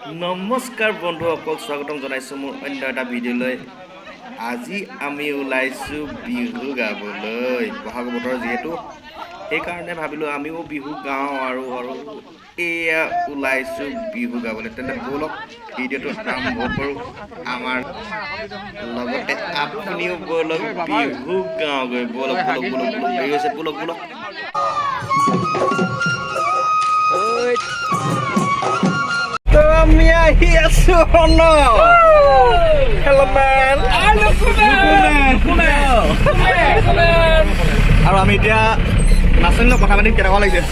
নমস্কাৰ বন্ধুসকল, স্বাগতম জনাইছোঁ মোৰ অন্য এটা ভিডিঅ'লৈ। আজি আমি ওলাইছোঁ বিহু গাবলৈ। বহাগ বতৰ যিহেতু, সেইকাৰণে ভাবিলোঁ আমিও বিহু গাওঁ আৰু এয়া ওলাইছোঁ বিহু গাবলৈ। তেন্তে ব'লক ভিডিঅ'টো আৰম্ভ কৰোঁ। আমাৰ লগতে আপুনিও ব'লক বিহু গাওঁগৈ। ব'লক ব'লক ব'লক ব'লক, দেৰি হৈছে, ব'লক ব'লক। আমি আহি আছো ন। Hello' man. আৰু আমি এতিয়া নাচনীৰ লগত কথা পাতিম। কেনেকুৱা লাগিছে?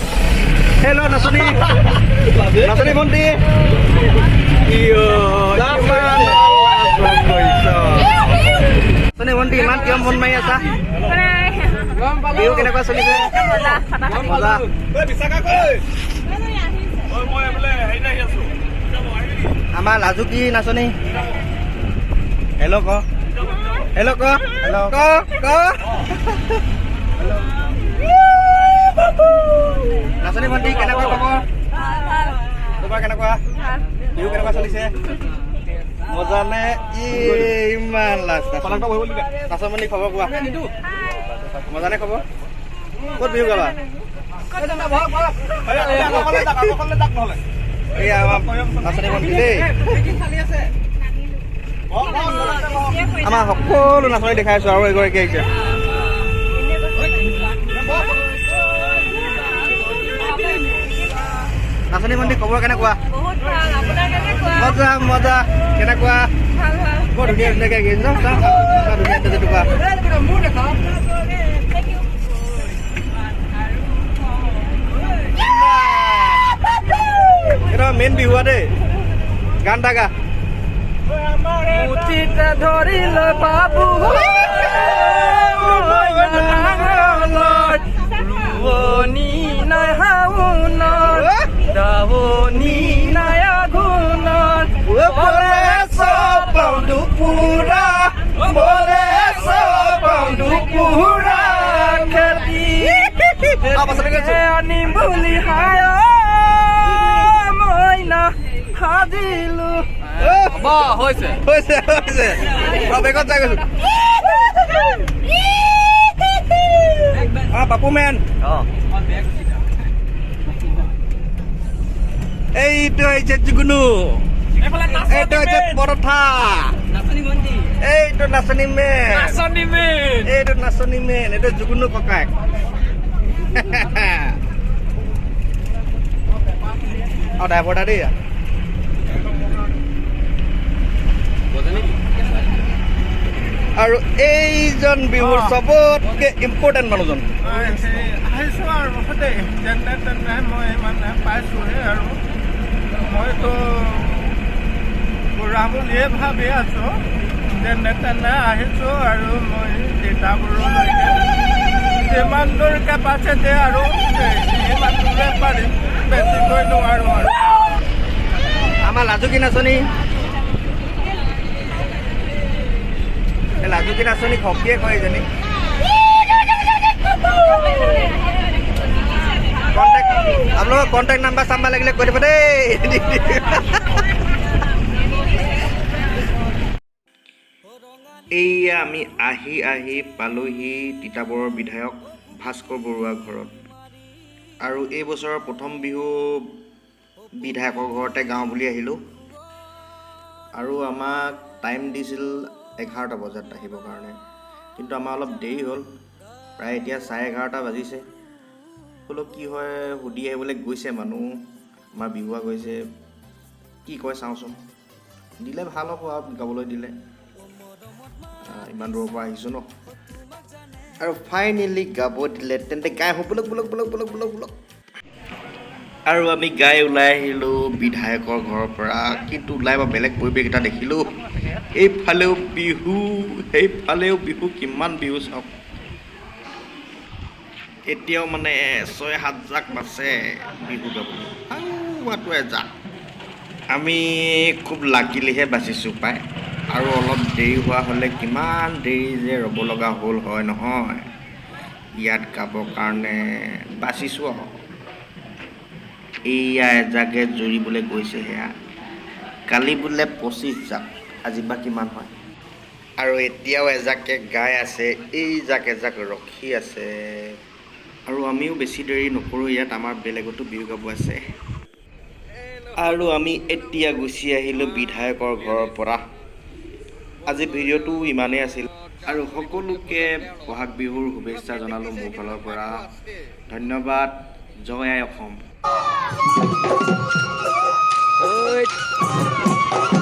হেল্ল' নাচনী, নাচনী ভণ্টি, নাচনী ভণ্টি ইমান কিয় মন মাৰি আছা? বিহু কেনেকুৱা চলিছে? মজা। আমাৰ লাজুকী নাচনী, হেল্ল' ক, হেল্ল' ক, হেল্ল' ক ক। নাচনী ভণ্টি কেনেকুৱা খবৰ? তোমাৰ কেনেকুৱা? বিহু কেনেকুৱা চলিছে? মজা নে? ইমান লাজ নাচনী খবৰ কোৱা। মজা নে খবৰ? ক'ত বিহু গাবা? এয়া নাচনী ভণ্টি দেই। আমাৰ সকলো নাচনী দেখাই আছো আৰু এগৰাকী আহিছে। নাচনী ভণ্টি খবৰ কেনেকুৱা? মজা মজা। কেনেকুৱা? বৰ ধুনীয়া ধুনীয়াকে গাইছে ন? ধুনীয়া টুকুৰা। এটা মেইন বিহু দেই। গান এটা গা। ধৰিল বাবু ৰুৱনি নাই হাউনৰ, দাৱনি নাই আঘোণৰ, বলে চপাউণ্ডু পুৰা, বলে চপাউণ্ডু পুৰা খেতি আনিম বুলি হায় মইনা সাজিলো। হৈছে হৈছে হৈছে। বেগত যাই গৈছো। বাপু মেন, এইটো হৈছে জুগুনু, এইটো হৈছে পৰঠা, এইটো নাচনী মেন, এইটো নাচনী মেন, এইটো জুগুনু ককাক। ড্ৰাইভাৰটা দেই। আৰু এইজন বিহুৰ চবতকে ইম্পৰ্টেণ্ট মানুহজন। আহিছোঁ আৰু দেই, যেনে তেনে মই মানে পাইছোঁহে। আৰু মইতো বুঢ়া বুলিয়ে ভাবি আছোঁ। যেনে তেনে আহিছোঁ আৰু মই তিতাবৰলৈকে যিমান দূৰ কেপাচিটি আৰু সিমান দূৰে পাৰিম, বেছিকৈ নোৱাৰোঁ। আৰু আমাৰ লাজুকী নাচনী, লাজুকী নাচনী হকিয়ে কয় এজনী। আপোনালোকৰ কণ্টেক্ট নাম্বাৰ চাম্বাৰ লাগিলে কৈ দিব দেই। এইয়া আমি আহি আহি পালোহি তিতাবৰৰ বিধায়ক ভাস্কৰ বৰুৱাৰ ঘৰত। আৰু এই বছৰৰ প্ৰথম বিহু বিধায়কৰ ঘৰতে গাওঁ বুলি আহিলোঁ। আৰু আমাক টাইম দিছিল 11টা বজাত আহিবৰ কাৰণে, কিন্তু আমাৰ অলপ দেৰি হ'ল। প্ৰায় এতিয়া 11:30 বাজিছে। বোলো কি হয় সুধি আহিবলৈ গৈছে মানুহ, আমাৰ বিহুৱা গৈছে, কি কয় চাওঁচোন। দিলে ভাল হ'ব আৰু গাবলৈ দিলে। ইমান দূৰৰ পৰা আহিছোঁ ন, আৰু ফাইনেলি গাব দিলে। তেন্তে গাই আহোঁ, বলক বলক বলক বলক বলক বলক। আৰু আমি গাই ওলাই আহিলোঁ বিধায়কৰ ঘৰৰ পৰা। কিন্তু ওলাই মই বেলেগ পৰিৱেশ এটা দেখিলোঁ। এইফালেও বিহু, সেইফালেও বিহু, কিমান বিহু চাওক। এতিয়াও মানে 6-7 জাক বাছে বিহু গাবলৈ, মাতো এজাক। আমি খুব লাকিলিহে বাচিছোঁ পাই। আৰু অলপ দেৰি হোৱা হ'লে কিমান দেৰি যে ৰ'ব লগা হ'ল হয় নহয় ইয়াত গাবৰ কাৰণে। বাচিছোঁ আৰু। এইয়া এজাকে জুৰিবলৈ গৈছে। সেয়া কালি বোলে 25 জাক, আজি বা কিমান হয়। আৰু এতিয়াও এজাকে গাই আছে, এই জাক এজাক ৰখি আছে। আৰু আমিও বেছি দেৰি নকৰোঁ, ইয়াত আমাৰ বেলেগতো বিহু গাব আছে। আৰু আমি এতিয়া গুচি আহিলোঁ বিধায়কৰ ঘৰৰ পৰা। আজি ভিডিঅ'টো ইমানেই আছিল আৰু সকলোকে বহাগ বিহুৰ শুভেচ্ছা জনালোঁ মোৰ ফালৰ পৰা। ধন্যবাদ। জয় আই অসম।